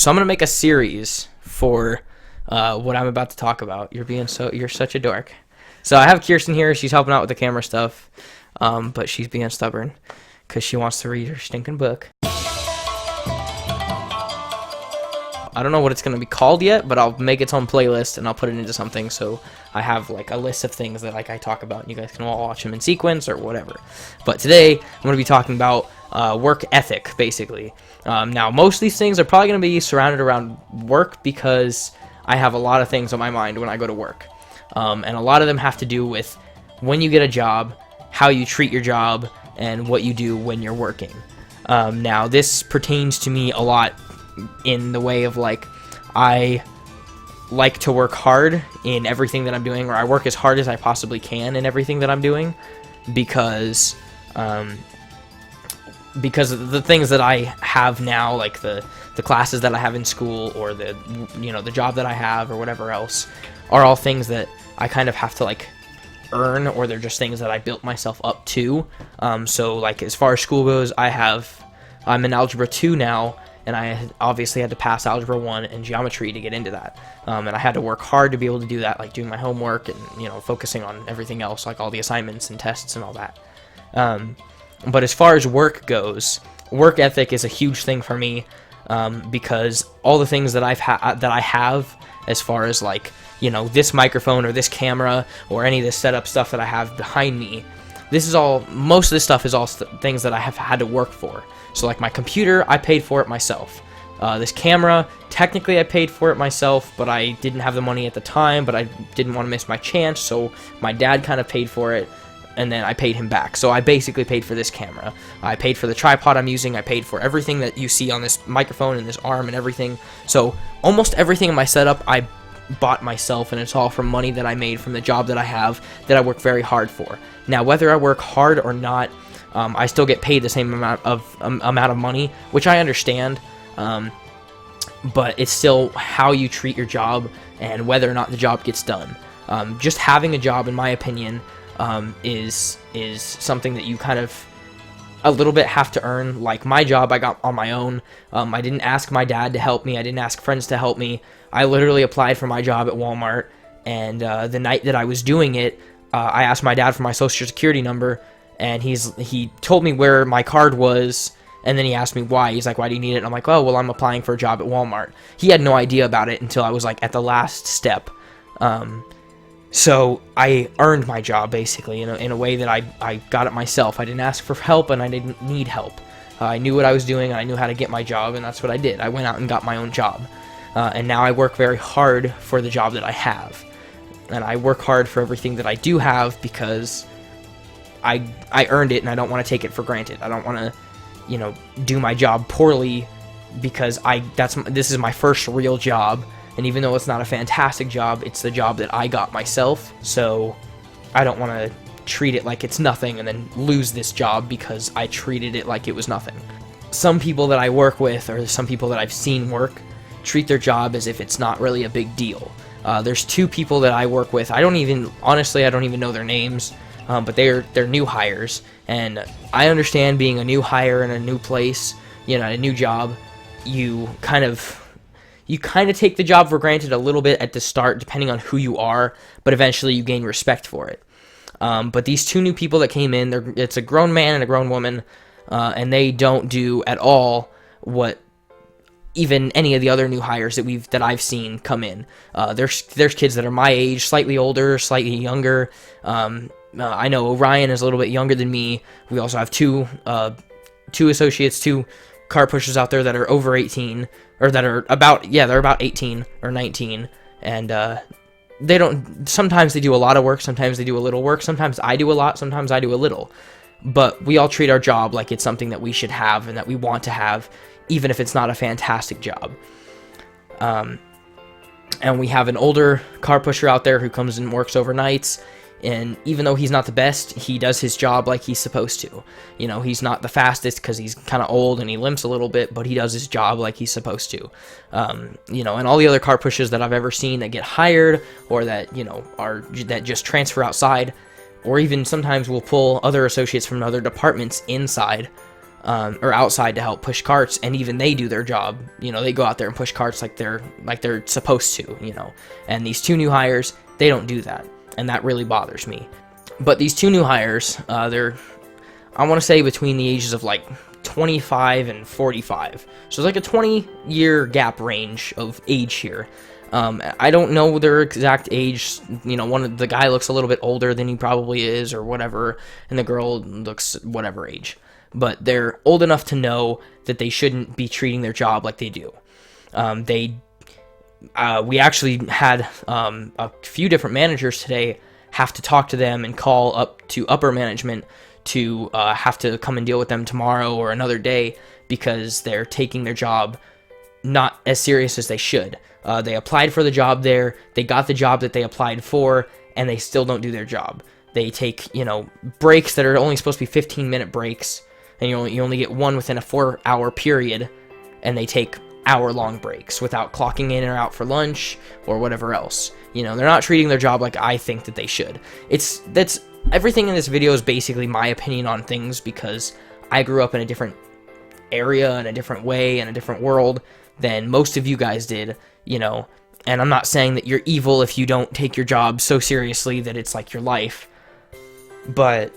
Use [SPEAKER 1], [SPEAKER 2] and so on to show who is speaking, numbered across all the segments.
[SPEAKER 1] So I'm gonna make a series for what I'm about to talk about. You're such a dork. So I have Kirsten here. She's helping out with the camera stuff, but she's being stubborn because she wants to read her stinking book. I don't know what it's going to be called yet, but I'll make its own playlist and I'll put it into something so I have like a list of things that I talk about and you guys can all watch them in sequence or whatever. But today I'm going to be talking about work ethic, basically. Now, most of these things are probably going to be surrounded around work because I have a lot of things on my mind when I go to work. And a lot of them have to do with when you get a job, how you treat your job, and what you do when you're working. Now, this pertains to me a lot in the way of like I like to work hard in everything that I'm doing, or I work as hard as I possibly can in everything that I'm doing because of the things that I have now, like the classes that I have in school or the job that I have or whatever else are all things that I kind of have to like earn, or they're just things that I built myself up to. So like as far as school goes, I'm in Algebra 2 now, and I obviously had to pass Algebra 1 and Geometry to get into that. And I had to work hard to be able to do that, like doing my homework and, focusing on everything else, like all the assignments and tests and all that. But as far as work goes, work ethic is a huge thing for me, because all the things that I have as far as like, this microphone or this camera or any of this setup stuff that I have behind me, most of this stuff is all things that I have had to work for. So like my computer, I paid for it myself. This camera, technically I paid for it myself, but I didn't have the money at the time, but I didn't want to miss my chance, so my dad kind of paid for it, and then I paid him back. So I basically paid for this camera. I paid for the tripod I'm using. I paid for everything that you see on this microphone and this arm and everything. So almost everything in my setup I bought myself, and it's all from money that I made from the job that I have that I work very hard for. Now, whether I work hard or not, I still get paid the same amount of money, which I understand, but it's still how you treat your job and whether or not the job gets done. Just having a job, in my opinion, is something that you kind of a little bit have to earn. Like my job, I got on my own. I didn't ask my dad to help me. I didn't ask friends to help me. I literally applied for my job at Walmart, and the night that I was doing it, I asked my dad for my social security number, and he told me where my card was, and then he asked me why. He's like, "Why do you need it?" And I'm like, "Oh, well, I'm applying for a job at Walmart." He had no idea about it until I was like at the last step. So I earned my job basically in a way that I got it myself. I didn't ask for help, and I didn't need help. I knew what I was doing, and I knew how to get my job, and that's what I did. I went out and got my own job. And now I work very hard for the job that I have. And I work hard for everything that I do have because I earned it, and I don't want to take it for granted. I don't want to, do my job poorly because this is my first real job. And even though it's not a fantastic job, it's the job that I got myself. So I don't want to treat it like it's nothing and then lose this job because I treated it like it was nothing. Some people that I work with, or some people that I've seen work, treat their job as if it's not really a big deal. There's two people that I work with. I don't even know their names, but they're new hires. And I understand being a new hire in a new place, a new job, you kind of take the job for granted a little bit at the start, depending on who you are, but eventually you gain respect for it. But these two new people that came in, it's a grown man and a grown woman, and they don't do at all what even any of the other new hires that I've seen come in. There's kids that are my age, slightly older, slightly younger. I know Orion is a little bit younger than me. We also have two associates, two car pushers out there that are over 18, or that are they're about 18 or 19, and sometimes they do a lot of work, sometimes they do a little work, sometimes I do a lot, sometimes I do a little, but we all treat our job like it's something that we should have and that we want to have, even if it's not a fantastic job. And we have an older car pusher out there who comes and works overnights, and even though he's not the best, he does his job like he's supposed to. He's not the fastest because he's kind of old and he limps a little bit, but he does his job like he's supposed to. And all the other car pushers that I've ever seen that get hired, or that, that just transfer outside, or even sometimes will pull other associates from other departments inside, or outside to help push carts, and even they do their job. They go out there and push carts like they're supposed to. And these 2 new hires, they don't do that, and that really bothers me. But these 2 new hires, they're, I want to say, between the ages of like 25 and 45. So it's like a 20-year gap range of age here. I don't know their exact age. The guy looks a little bit older than he probably is, or whatever, and the girl looks whatever age. But they're old enough to know that they shouldn't be treating their job like they do. We actually had a few different managers today have to talk to them and call up to upper management to have to come and deal with them tomorrow or another day, because they're taking their job not as serious as they should. They applied for the job there, they got the job that they applied for, and they still don't do their job. They take, breaks that are only supposed to be 15-minute breaks, and you only get one within a 4-hour period, and they take hour-long breaks without clocking in or out for lunch or whatever else. They're not treating their job like I think that they should. That's everything in this video is basically my opinion on things, because I grew up in a different area, in a different way, in a different world than most of you guys did, and I'm not saying that you're evil if you don't take your job so seriously that it's like your life, but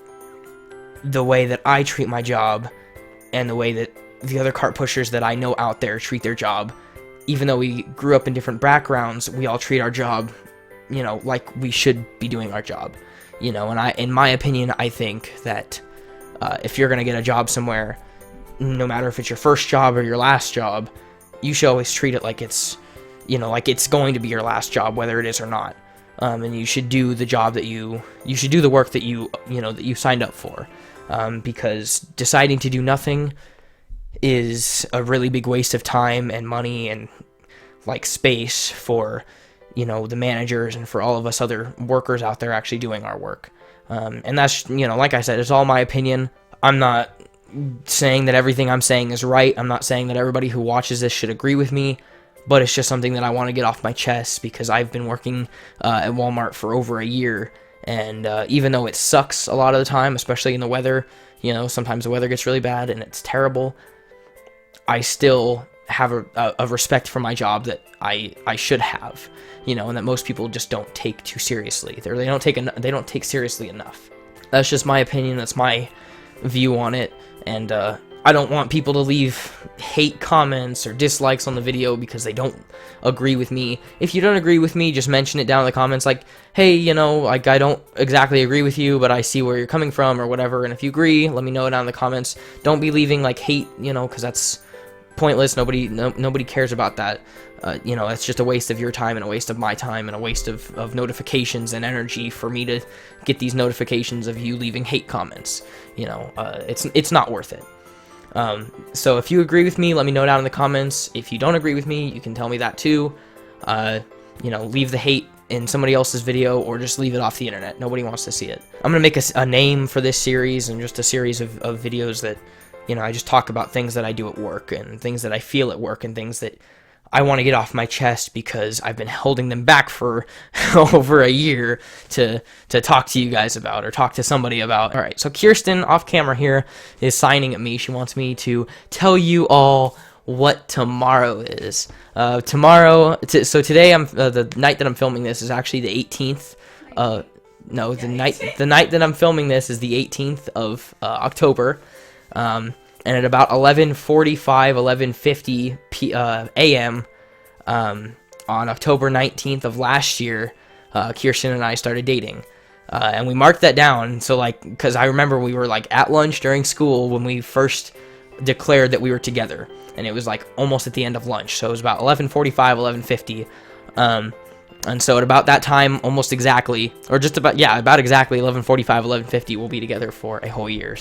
[SPEAKER 1] the way that I treat my job and the way that the other cart pushers that I know out there treat their job, even though we grew up in different backgrounds, we all treat our job, like we should be doing our job, and in my opinion, I think that if you're going to get a job somewhere, no matter if it's your first job or your last job, you should always treat it like it's, like it's going to be your last job, whether it is or not. And you should do the job that you should do the work that that you signed up for. Because deciding to do nothing is a really big waste of time and money and like space for, the managers and for all of us other workers out there actually doing our work. And that's, like I said, it's all my opinion. I'm not saying that everything I'm saying is right. I'm not saying that everybody who watches this should agree with me, but it's just something that I want to get off my chest, because I've been working at Walmart for over a year, and even though it sucks a lot of the time, especially in the weather, sometimes the weather gets really bad and it's terrible, I still have a respect for my job that I should have, and that most people just don't take too seriously. They don't take seriously enough. That's just my opinion. That's my view on it, and I don't want people to leave hate comments or dislikes on the video because they don't agree with me. If you don't agree with me, just mention it down in the comments, like, hey, like, I don't exactly agree with you, but I see where you're coming from, or whatever. And if you agree, let me know down in the comments. Don't be leaving like hate, because that's pointless. Nobody cares about that. It's just a waste of your time and a waste of my time and a waste of notifications and energy for me to get these notifications of you leaving hate comments. It's not worth it. So if you agree with me, let me know down in the comments. If you don't agree with me, you can tell me that too. Leave the hate in somebody else's video, or just leave it off the internet. Nobody wants to see it. I'm gonna make a name for this series, and just a series of videos that, I just talk about things that I do at work, and things that I feel at work, and things that I want to get off my chest because I've been holding them back for over a year to talk to you guys about, or talk to somebody about. All right, so Kirsten off camera here is signing at me. She wants me to tell you all what tomorrow is. So today, the night that I'm filming this is actually the 18th. The night that I'm filming this is the 18th of October. And at about 11:50 a.m. On October 19th of last year, Kirsten and I started dating. And we marked that down, so because I remember we were at lunch during school when we first declared that we were together, and it was almost at the end of lunch, so it was about 11:45, 11:50. And so at about that time, almost exactly, or just about exactly 11:45, 11:50, we'll be together for a whole year.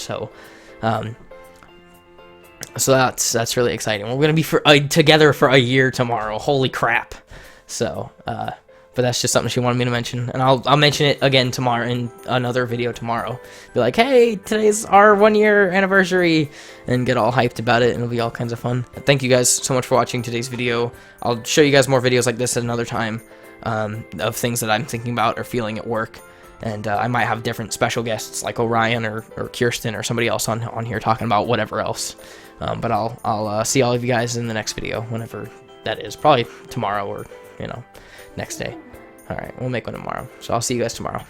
[SPEAKER 1] So that's really exciting. We're gonna be together for a year tomorrow. Holy crap! So, but that's just something she wanted me to mention, and I'll mention it again tomorrow in another video tomorrow. Be like, hey, today's our 1-year anniversary, and get all hyped about it, and it'll be all kinds of fun. Thank you guys so much for watching today's video. I'll show you guys more videos like this at another time, of things that I'm thinking about or feeling at work. And I might have different special guests like Orion or Kirsten or somebody else on here talking about whatever else. But I'll see all of you guys in the next video, whenever that is. Probably tomorrow or, next day. All right, we'll make one tomorrow. So I'll see you guys tomorrow.